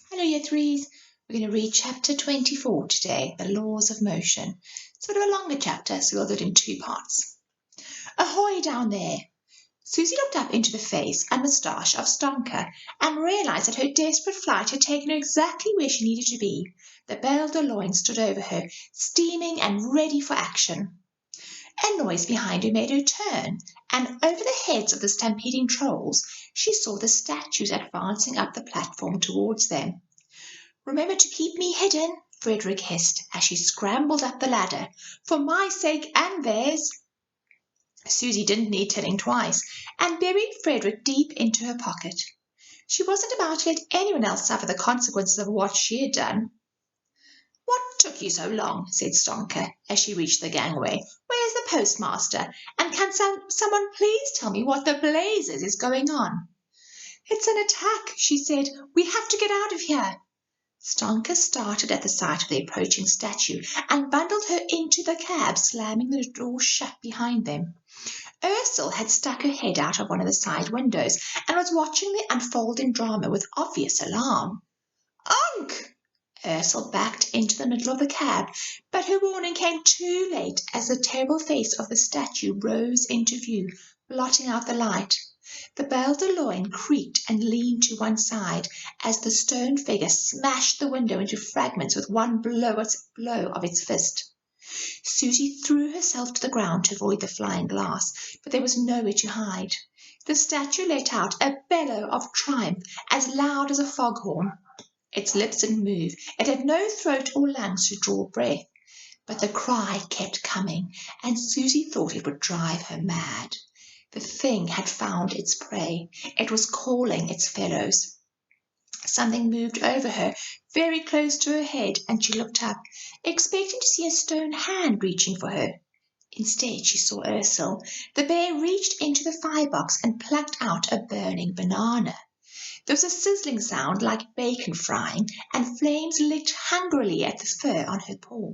Hello, Year Threes. We're going to read chapter 24 today, The Laws of Motion. It's a bit of a longer chapter, so we'll do it in two parts. Ahoy down there! Susie looked up into the face and moustache of Stonker and realised that her desperate flight had taken her exactly where she needed to be. The Belle de Loin stood over her, steaming and ready for action. A noise behind her made her turn, and over the heads of the stampeding trolls she saw the statues advancing up the platform towards them. "Remember to keep me hidden," Frederick hissed as she scrambled up the ladder, "for my sake and theirs." Susie didn't need telling twice, and buried Frederick deep into her pocket. She wasn't about to let anyone else suffer the consequences of what she had done. "What took you so long?" said Stonker as she reached the gangway. "Where's the postmaster? And can someone please tell me what the blazes is going on?" "It's an attack," she said. "We have to get out of here." Stonker started at the sight of the approaching statue and bundled her into the cab, slamming the door shut behind them. Ursel had stuck her head out of one of the side windows and was watching the unfolding drama with obvious alarm. "Unc!" Ursel backed into the middle of the cab, but her warning came too late as the terrible face of the statue rose into view, blotting out the light. The Belle de Loin creaked and leaned to one side as the stone figure smashed the window into fragments with one blow of its fist. Susie threw herself to the ground to avoid the flying glass, but there was nowhere to hide. The statue let out a bellow of triumph as loud as a foghorn. Its lips didn't move. It had no throat or lungs to draw breath, but the cry kept coming, and Susie thought it would drive her mad. The thing had found its prey. It was calling its fellows. Something moved over her, very close to her head, and she looked up, expecting to see a stone hand reaching for her. Instead, she saw Ursel. The bear reached into the firebox and plucked out a burning banana. There was a sizzling sound like bacon frying, and flames licked hungrily at the fur on her paw.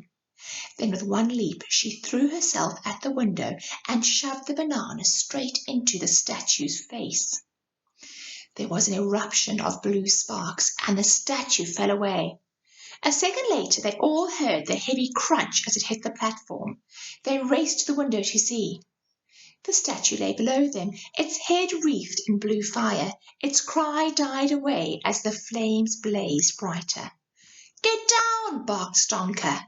Then with one leap she threw herself at the window and shoved the banana straight into the statue's face. There was an eruption of blue sparks, and the statue fell away. A second later they all heard the heavy crunch as it hit the platform. They raced to the window to see. The statue lay below them, its head wreathed in blue fire. Its cry died away as the flames blazed brighter. "Get down!" barked Stonker.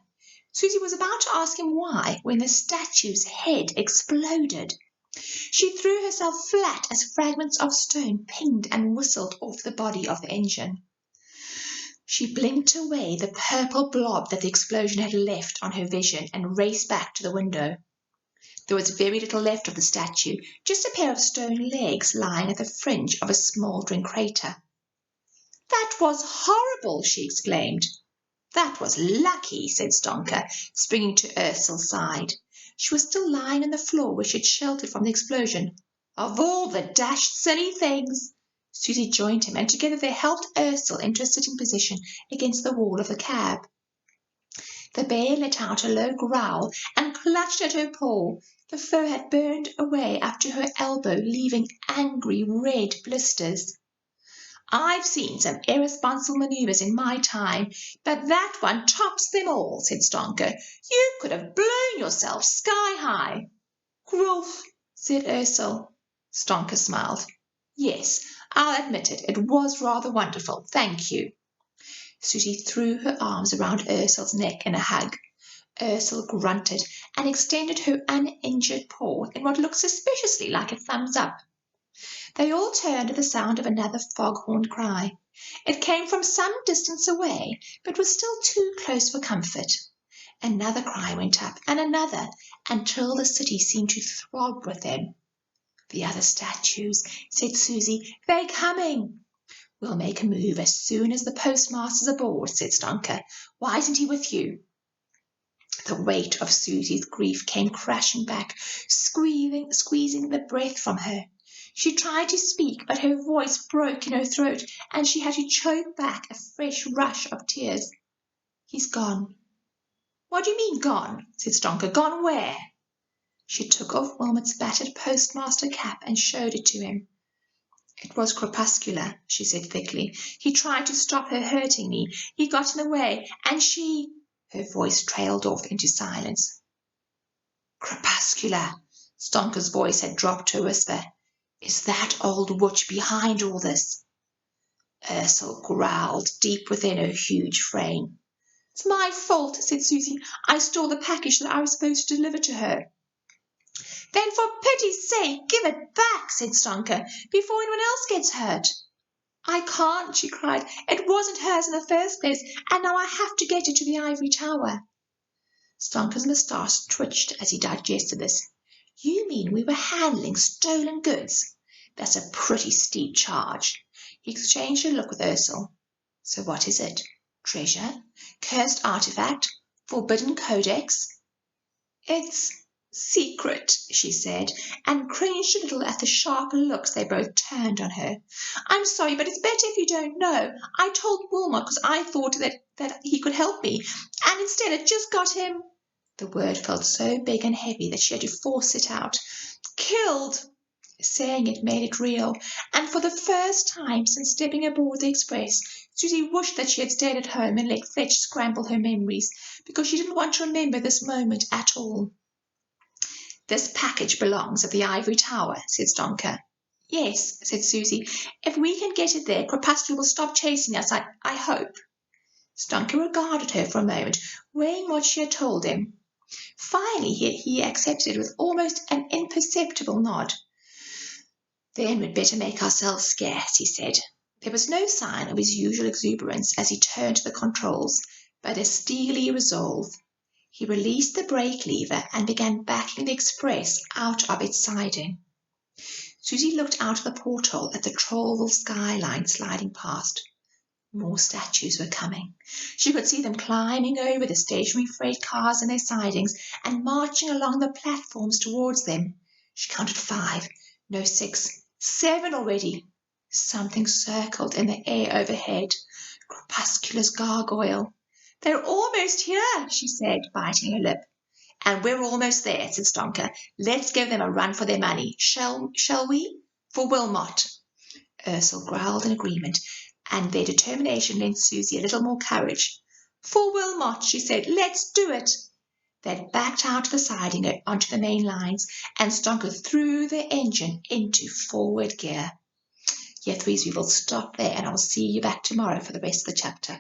Susie was about to ask him why when the statue's head exploded. She threw herself flat as fragments of stone pinged and whistled off the body of the engine. She blinked away the purple blob that the explosion had left on her vision and raced back to the window. There was very little left of the statue, just a pair of stone legs lying at the fringe of a smouldering crater. "That was horrible!" she exclaimed. "That was lucky," said Stonker, springing to Ursel's side. She was still lying on the floor where she had sheltered from the explosion. "Of all the dashed silly things!" Susie joined him, and together they helped Ursel into a sitting position against the wall of the cab. The bear let out a low growl and clutched at her paw. The fur had burned away up to her elbow, leaving angry red blisters. "I've seen some irresponsible manoeuvres in my time, but that one tops them all," said Stonker. "You could have blown yourself sky high." "Growth," said Ursel. Stonker smiled. "Yes, I'll admit it. It was rather wonderful. Thank you." Susie threw her arms around Ursel's neck in a hug. Ursel grunted and extended her uninjured paw in what looked suspiciously like a thumbs up. They all turned at the sound of another foghorn cry. It came from some distance away, but was still too close for comfort. Another cry went up, and another, until the city seemed to throb with them. "The other statues," said Susie. "They're coming." "We'll make a move as soon as the postmaster's aboard," said Stonker. "Why isn't he with you?" The weight of Susie's grief came crashing back, squeezing the breath from her. She tried to speak, but her voice broke in her throat, and she had to choke back a fresh rush of tears. "He's gone." "What do you mean gone?" said Stonker. "Gone where?" She took off Wilmot's battered postmaster cap and showed it to him. It was Crepuscular, she said thickly. He tried to stop her hurting me. He got in the way, and she... Her voice trailed off into silence. Crepuscular. Stonker's voice had dropped to a whisper. Is that old witch behind all this? Ursel growled deep within her huge frame. It's my fault, said Susie. I stole the package that I was supposed to deliver to her. Then for pity's sake, give it back, said Stonker, before anyone else gets hurt. I can't, she cried. It wasn't hers in the first place, and now I have to get it to the ivory tower. Stonker's moustache twitched as he digested this. You mean we were handling stolen goods? That's a pretty steep charge. He exchanged a look with Ursel. So what is it? Treasure? Cursed artifact? Forbidden codex? It's secret, she said, and cringed a little at the sharp looks they both turned on her. I'm sorry, but it's better if you don't know. I told Wilmot because I thought that he could help me, and instead it just got him... The word felt so big and heavy that she had to force it out. Killed! Saying it made it real, and for the first time since stepping aboard the express, Susie wished that she had stayed at home and let Fletch scramble her memories, because she didn't want to remember this moment at all. This package belongs at the ivory tower, said Stonker. Yes, said Susie. If we can get it there, Crepuscular will stop chasing us, I hope. Stonker regarded her for a moment, weighing what she had told him. Finally, he accepted it with almost an imperceptible nod. Then we'd better make ourselves scarce, he said. There was no sign of his usual exuberance as he turned to the controls, but a steely resolve. He released the brake lever and began backing the express out of its siding. Susie looked out of the porthole at the Trollville skyline sliding past. More statues were coming. She could see them climbing over the stationary freight cars and their sidings and marching along the platforms towards them. She counted 5, no 6, 7 already. Something circled in the air overhead. Crepuscular's gargoyle. They're almost here, she said, biting her lip. And we're almost there, said Stonker. Let's give them a run for their money. Shall we? For Wilmot. Ursel growled in agreement, and their determination lent Susie a little more courage. For Wilmot, she said. Let's do it. They backed out of the siding onto the main lines, and Stonker threw the engine into forward gear. Yeah, Threesby, we'll stop there, and I'll see you back tomorrow for the rest of the chapter.